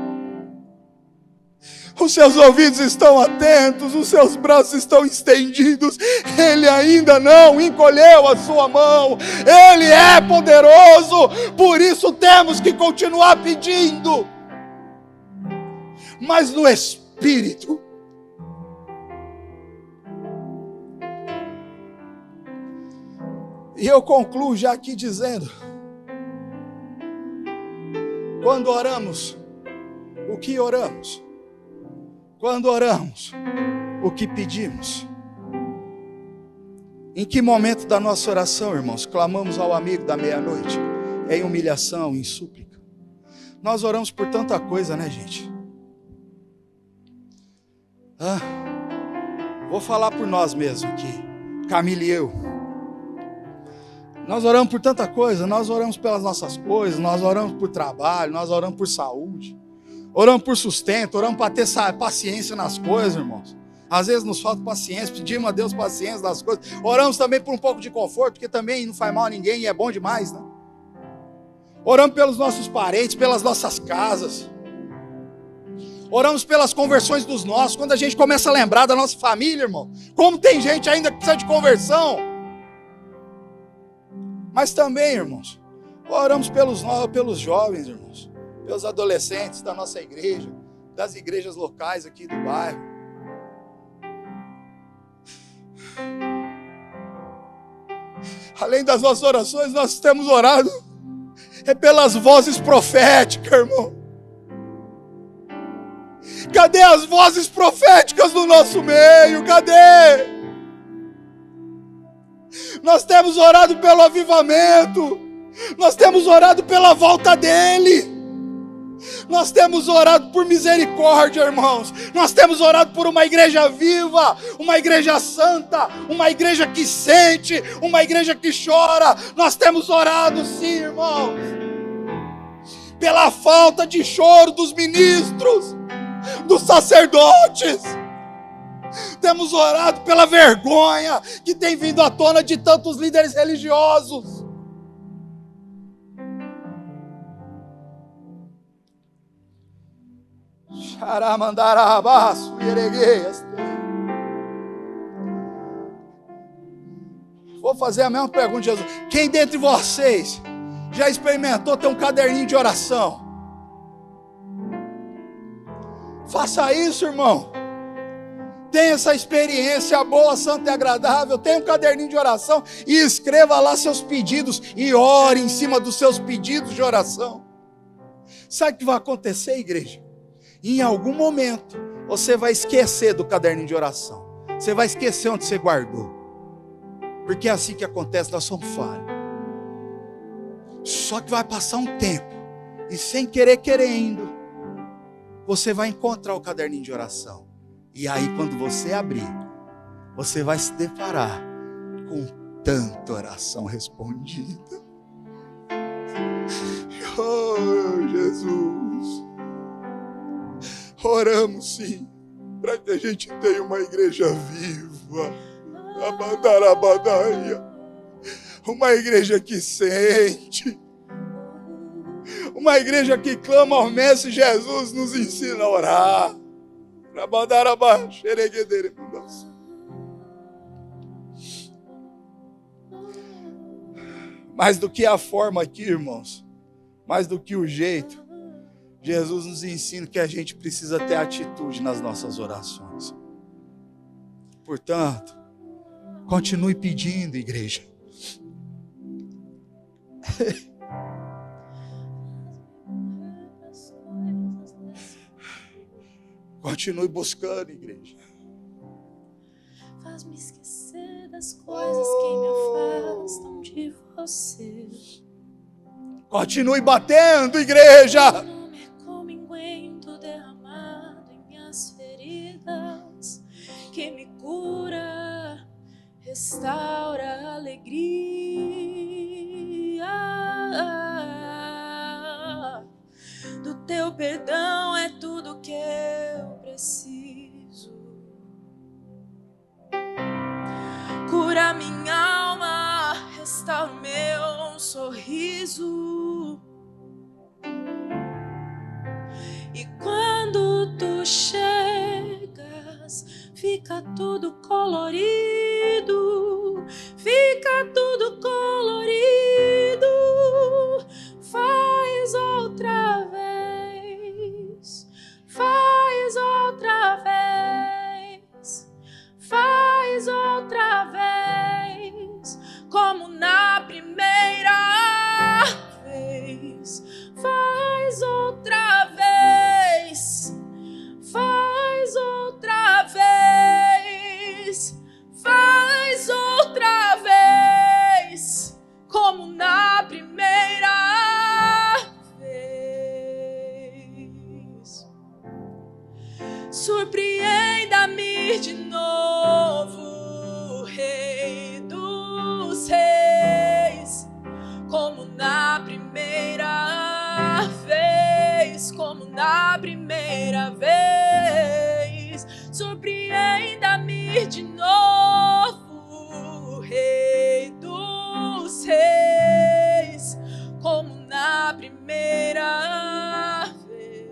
Os seus ouvidos estão atentos, os seus braços estão estendidos. Ele ainda não encolheu a sua mão. Ele é poderoso, por isso temos que continuar pedindo. Mas no Espírito. E eu concluo já aqui dizendo: quando oramos, o que oramos? Quando oramos, o que pedimos? Em que momento da nossa oração, irmãos, clamamos ao amigo da meia-noite? É em humilhação, em súplica. Nós oramos por tanta coisa, né, gente? Vou falar por nós mesmos aqui, Camila e eu. Nós oramos por tanta coisa, nós oramos pelas nossas coisas, nós oramos por trabalho, nós oramos por saúde. Oramos por sustento, oramos para ter paciência nas coisas, irmãos. Às vezes nos falta paciência, pedimos a Deus paciência nas coisas. Oramos também por um pouco de conforto, porque também não faz mal a ninguém e é bom demais, né? Oramos pelos nossos parentes, pelas nossas casas. Oramos pelas conversões dos nossos. Quando a gente começa a lembrar da nossa família, irmão, como tem gente ainda que precisa de conversão. Mas também, irmãos, oramos pelos jovens, irmãos. Pelos adolescentes da nossa igreja, das igrejas locais aqui do bairro. Além das nossas orações, nós temos orado pelas vozes proféticas, irmão. Cadê as vozes proféticas no nosso meio? Cadê? Nós temos orado pelo avivamento. Nós temos orado pela volta dele. Nós temos orado por misericórdia, irmãos. Nós temos orado por uma igreja viva, uma igreja santa, uma igreja que sente, uma igreja que chora. Nós temos orado sim, irmãos, pela falta de choro dos ministros, dos sacerdotes. Temos orado pela vergonha que tem vindo à tona de tantos líderes religiosos. Vou fazer a mesma pergunta de Jesus. Quem dentre vocês já experimentou ter um caderninho de oração? Faça isso, irmão. Tenha essa experiência boa, santa e agradável. Tenha um caderninho de oração e escreva lá seus pedidos e ore em cima dos seus pedidos de oração. Sabe o que vai acontecer, igreja? Em algum momento você vai esquecer do caderninho de oração. Você vai esquecer onde você guardou. Porque é assim que acontece, nós somos falhos. Só que vai passar um tempo, e sem querer querendo, você vai encontrar o caderninho de oração. E aí quando você abrir, você vai se deparar com tanta oração respondida. Oh, Jesus! Oramos sim, para que a gente tenha uma igreja viva. Uma igreja que sente. Uma igreja que clama ao Mestre Jesus, nos ensina a orar. Mais do que a forma aqui, irmãos, mais do que o jeito, Jesus nos ensina que a gente precisa ter atitude nas nossas orações. Portanto, continue pedindo, igreja. Continue buscando, igreja. Faz-me esquecer das coisas que me afastam de você. Continue batendo, igreja. Como unguento derramado em minhas feridas, que me cura, restaura a alegria. Do teu perdão é tudo que eu preciso. Cura minha alma, restaura o meu sorriso. E quando tu chegas, fica tudo colorido, fica tudo colorido. Faz outra vez, faz outra vez, faz outra vez, como na primeira vez. Faz outra vez, faz outra vez, faz outra vez, como na primeira vez. Surpreenda-me de novo, Rei dos Reis, como na primeira vez, como na primeira vez. Surpreenda-me de novo, Rei dos Reis, como na primeira vez.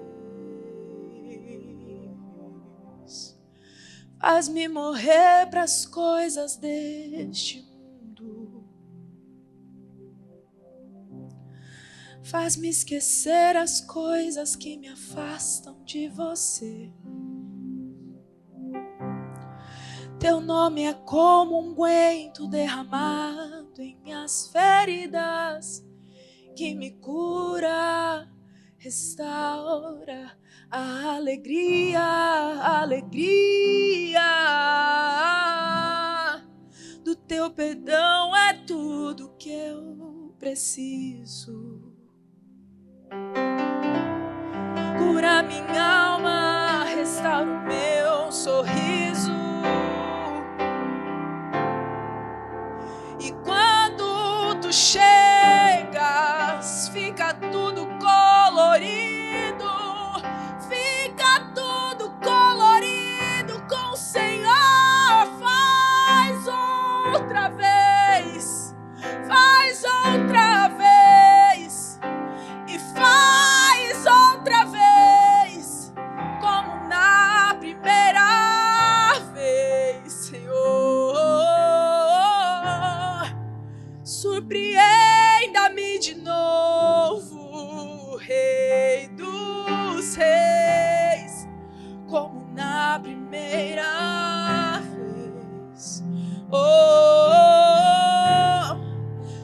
Faz-me morrer pras coisas deste mundo, faz-me esquecer as coisas que me afastam de você. Teu nome é como um unguento derramado em minhas feridas, que me cura, restaura a alegria, a alegria do teu perdão é tudo que eu preciso. Cura minha alma, restaura o meu sorriso. E quando tu chegas, fica tudo colorido, fica tudo colorido com o Senhor. Faz outra vez, faz outra vez, e faz outra vez, como na primeira vez, Senhor. Surpreenda-me de novo, Rei dos Reis, como na primeira vez.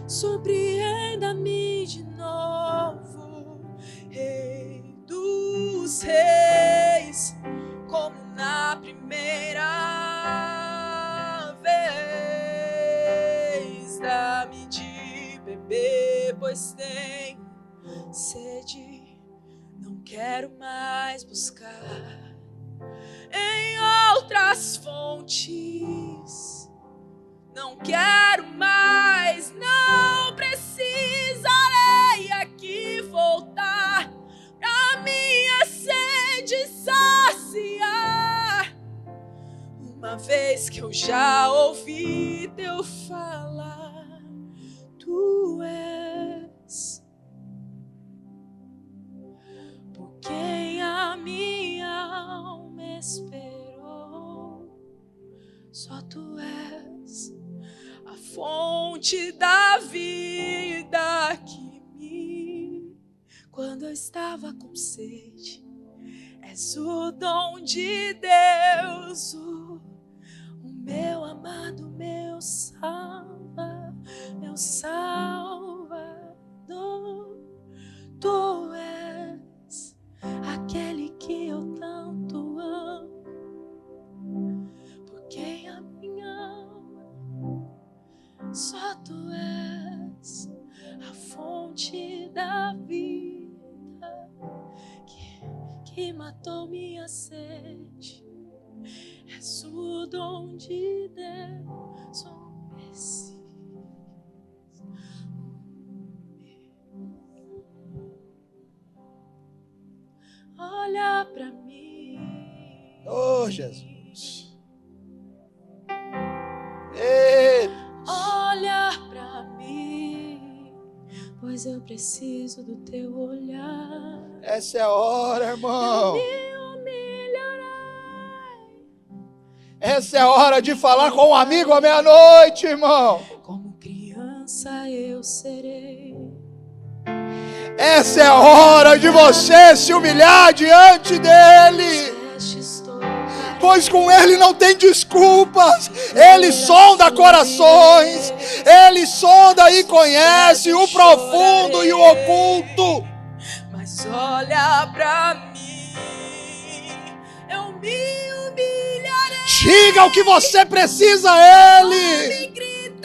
Surpreenda-me de novo, Rei dos Reis, como na primeira vez. Dá-me de beber, pois tenho sede, não quero mais buscar em outras fontes. Não quero mais, não precisarei aqui voltar pra minha sede saciar, uma vez que eu já ouvi teu falar. Tu és por quem a minha alma esperou. Só tu és a fonte da vida que me, quando eu estava com sede, és o dom de Deus, o meu amado, meu Salvador. Tu és aquele que eu tanto amo, por quem a minha alma, só tu és a fonte da vida que matou minha sede. És o dom de Deus, o Messias. Olha pra mim. Oh, Jesus. Ei. Olha pra mim. pois eu preciso do teu olhar. Essa é a hora, irmão. Eu me humilharei. Essa é a hora de falar com um amigo à meia-noite, irmão. Como criança eu serei. Essa é a hora de você se humilhar diante dele. Pois com ele não tem desculpas. Ele sonda corações. Ele sonda e conhece o profundo e o oculto. Mas olha pra mim, eu me humilharei. Diga o que você precisa a ele. Me gritarei.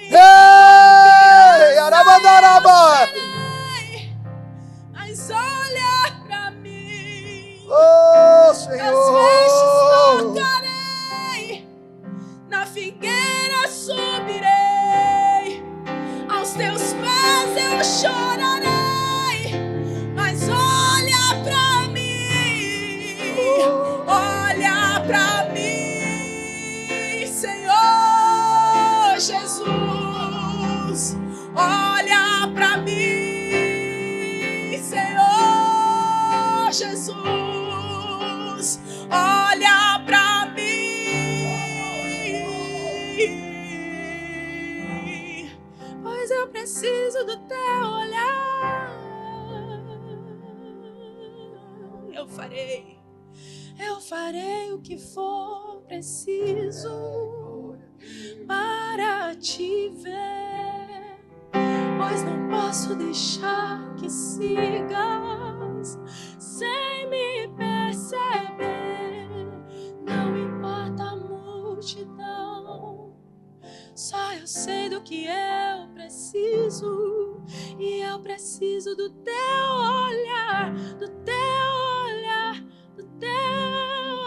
Ei, arabadaraba. Mas olha pra mim. Oh, As Senhor. vestes trocarei, na figueira subirei, aos teus pés eu chorarei. Mas olha pra mim, olha pra mim, Senhor Jesus. Olha pra mim, Senhor Jesus. Olha pra mim, pois eu preciso do teu olhar. Eu farei o que for preciso para te ver, pois não posso deixar que sigas sem me perceber. Não importa a multidão, só eu sei do que eu preciso. E eu preciso do teu olhar, do teu olhar, do teu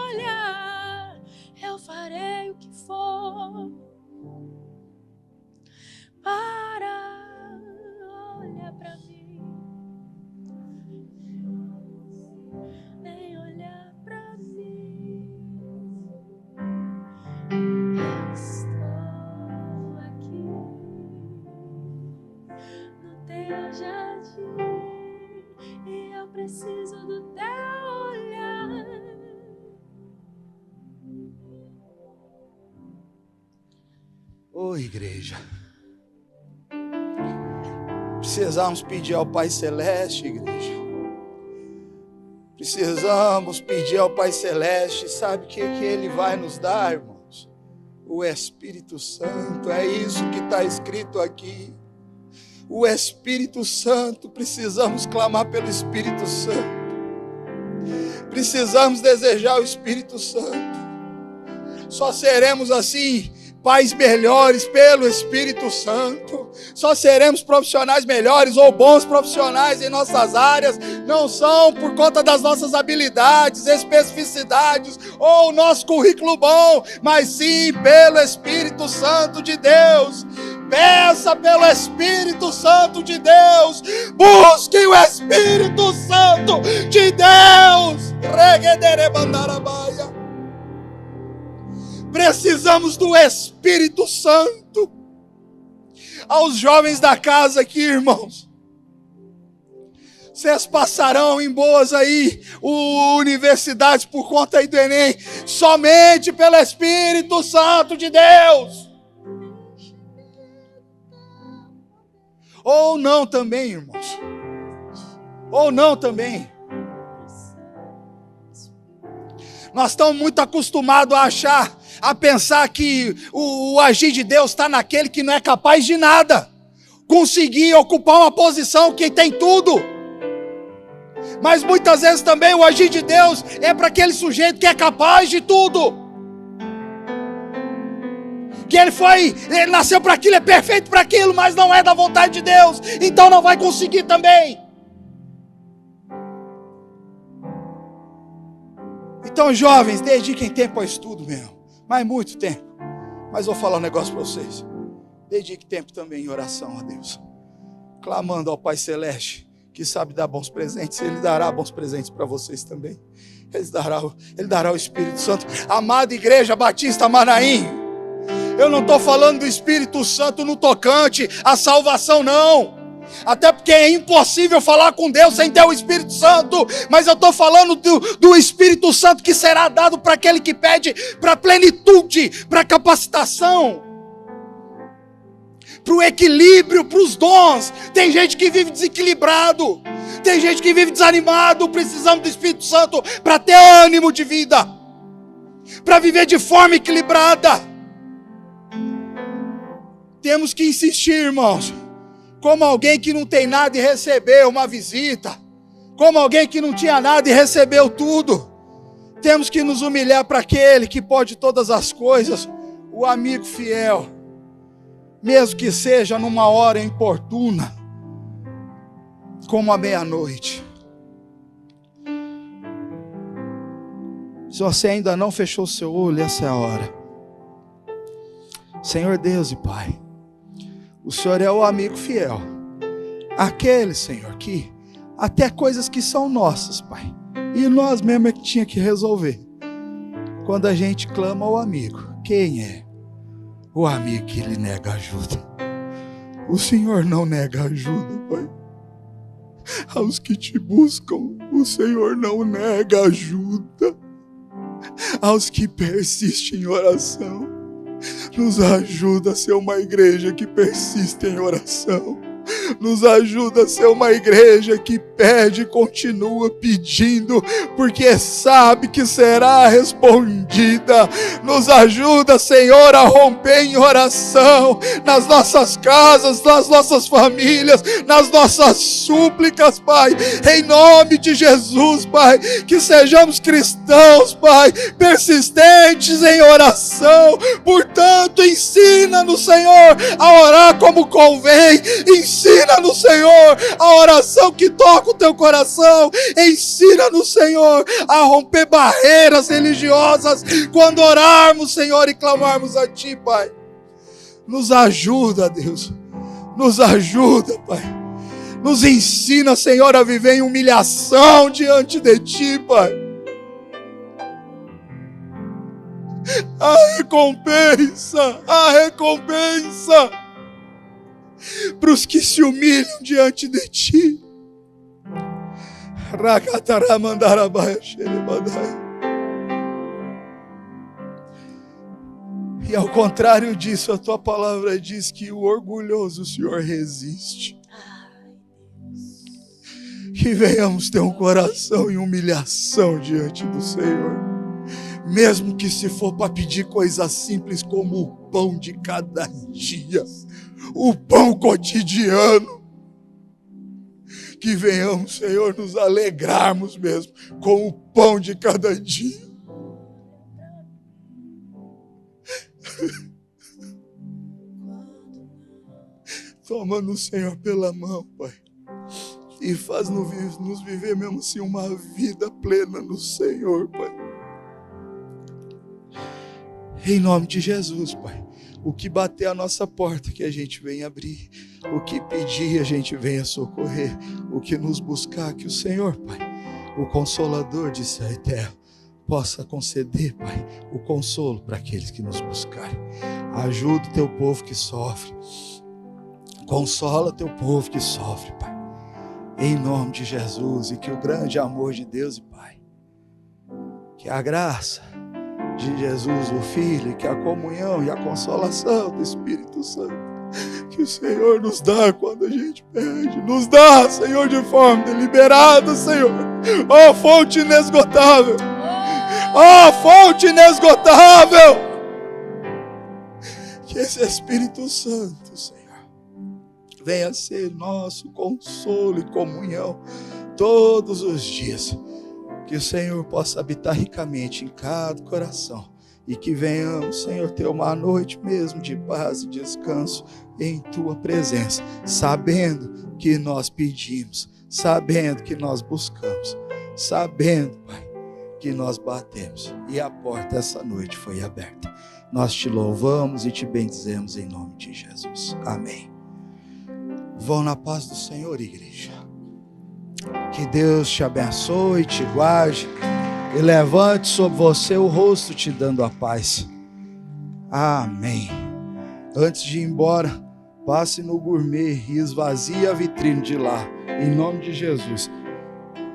olhar. Eu farei o que for para olhar pra mim. Vem olhar pra mim. Eu estou aqui no teu jardim e eu preciso do teu olhar. Ô, igreja. Precisamos pedir ao Pai Celeste, igreja. Precisamos pedir ao Pai Celeste. Sabe o que Ele vai nos dar, irmãos? O Espírito Santo. É isso que está escrito aqui. O Espírito Santo. Precisamos clamar pelo Espírito Santo. Precisamos desejar o Espírito Santo. Só seremos assim pais melhores pelo Espírito Santo. Só seremos profissionais melhores ou bons profissionais em nossas áreas. Não são por conta das nossas habilidades, especificidades ou nosso currículo bom, mas sim pelo Espírito Santo de Deus. Peça pelo Espírito Santo de Deus. Busque o Espírito Santo de Deus. Precisamos do Espírito Santo. Aos jovens da casa aqui, irmãos, vocês passarão em boas aí universidades por conta aí do Enem, somente pelo Espírito Santo de Deus. Ou não também, irmãos. Ou não também. Nós estamos muito acostumados a pensar que o agir de Deus está naquele que não é capaz de nada. Conseguir ocupar uma posição que tem tudo. Mas muitas vezes também o agir de Deus é para aquele sujeito que é capaz de tudo. Que ele nasceu para aquilo, é perfeito para aquilo, mas não é da vontade de Deus. Então não vai conseguir também. Então, jovens, dediquem tempo ao estudo mesmo. Mas muito tempo. Mas vou falar um negócio para vocês. Dedique tempo também em oração a Deus. Clamando ao Pai Celeste, que sabe dar bons presentes. Ele dará bons presentes para vocês também. Ele dará o Espírito Santo. Amada Igreja Batista Manaim, Eu não estou falando do Espírito Santo no tocante à salvação, não. Até porque é impossível falar com Deus sem ter o Espírito Santo. Mas eu estou falando do Espírito Santo que será dado para aquele que pede para plenitude, para capacitação, para o equilíbrio, para os dons. Tem gente que vive desequilibrado, tem gente que vive desanimado, precisando do Espírito Santo para ter ânimo de vida, para viver de forma equilibrada. Temos que insistir, irmãos, como alguém que não tem nada e recebeu uma visita, como alguém que não tinha nada e recebeu tudo. Temos que nos humilhar para aquele que pode todas as coisas, o amigo fiel, mesmo que seja numa hora importuna, como a meia-noite. Se você ainda não fechou o seu olho, essa é a hora. Senhor Deus e Pai, o Senhor é o amigo fiel, aquele, Senhor, que até coisas que são nossas, Pai, e nós mesmos é que tinha que resolver. Quando a gente clama ao amigo, quem é? O amigo que ele nega ajuda. O Senhor não nega ajuda, Pai. Aos que te buscam, o Senhor não nega ajuda. Aos que persistem em oração, nos ajuda a ser uma igreja que persiste em oração. Nos ajuda a ser uma igreja que pede e continua pedindo, porque sabe que será respondida. Nos ajuda, Senhor, a romper em oração, nas nossas casas, nas nossas famílias, nas nossas súplicas, Pai. Em nome de Jesus, Pai, que sejamos cristãos, Pai, persistentes em oração. Portanto, ensina-nos, Senhor, a orar como convém. Ensina-nos, Senhor, a oração que toca o teu coração. Ensina-nos, Senhor, a romper barreiras religiosas quando orarmos, Senhor, e clamarmos a Ti, Pai. Nos ajuda, Deus. Nos ajuda, Pai. Nos ensina, Senhor, a viver em humilhação diante de Ti, Pai. A recompensa para os que se humilham diante de Ti. E ao contrário disso, a Tua palavra diz que o orgulhoso o Senhor resiste. Que venhamos ter um coração em humilhação diante do Senhor. Mesmo que se for para pedir coisas simples como o pão de cada dia, o pão cotidiano, que venhamos, Senhor, nos alegrarmos mesmo com o pão de cada dia. Toma-nos, Senhor, pela mão, Pai, e faz-nos viver mesmo assim uma vida plena no Senhor, Pai. Em nome de Jesus, Pai. O que bater a nossa porta, que a gente venha abrir. O que pedir, a gente venha socorrer. O que nos buscar, que o Senhor, Pai, o Consolador de céu eterno, possa conceder, Pai, o consolo para aqueles que nos buscarem. Ajuda o Teu povo que sofre. Consola o Teu povo que sofre, Pai. Em nome de Jesus. E que o grande amor de Deus e Pai, que a graça de Jesus, o Filho, e que a comunhão e a consolação do Espírito Santo, que o Senhor nos dá quando a gente pede, nos dá, Senhor, de forma deliberada, Senhor. Ó fonte inesgotável, ó fonte inesgotável, que esse Espírito Santo, Senhor, venha ser nosso consolo e comunhão todos os dias. Que o Senhor possa habitar ricamente em cada coração. E que venhamos, Senhor, ter uma noite mesmo de paz e descanso em Tua presença. Sabendo que nós pedimos. Sabendo que nós buscamos. Sabendo, Pai, que nós batemos. E a porta essa noite foi aberta. Nós Te louvamos e Te bendizemos em nome de Jesus. Amém. Vão na paz do Senhor, igreja. Que Deus te abençoe, te guarde e levante sobre você o rosto te dando a paz. Amém. Antes de ir embora, passe no gourmet e esvazie a vitrine de lá. Em nome de Jesus.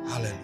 Aleluia.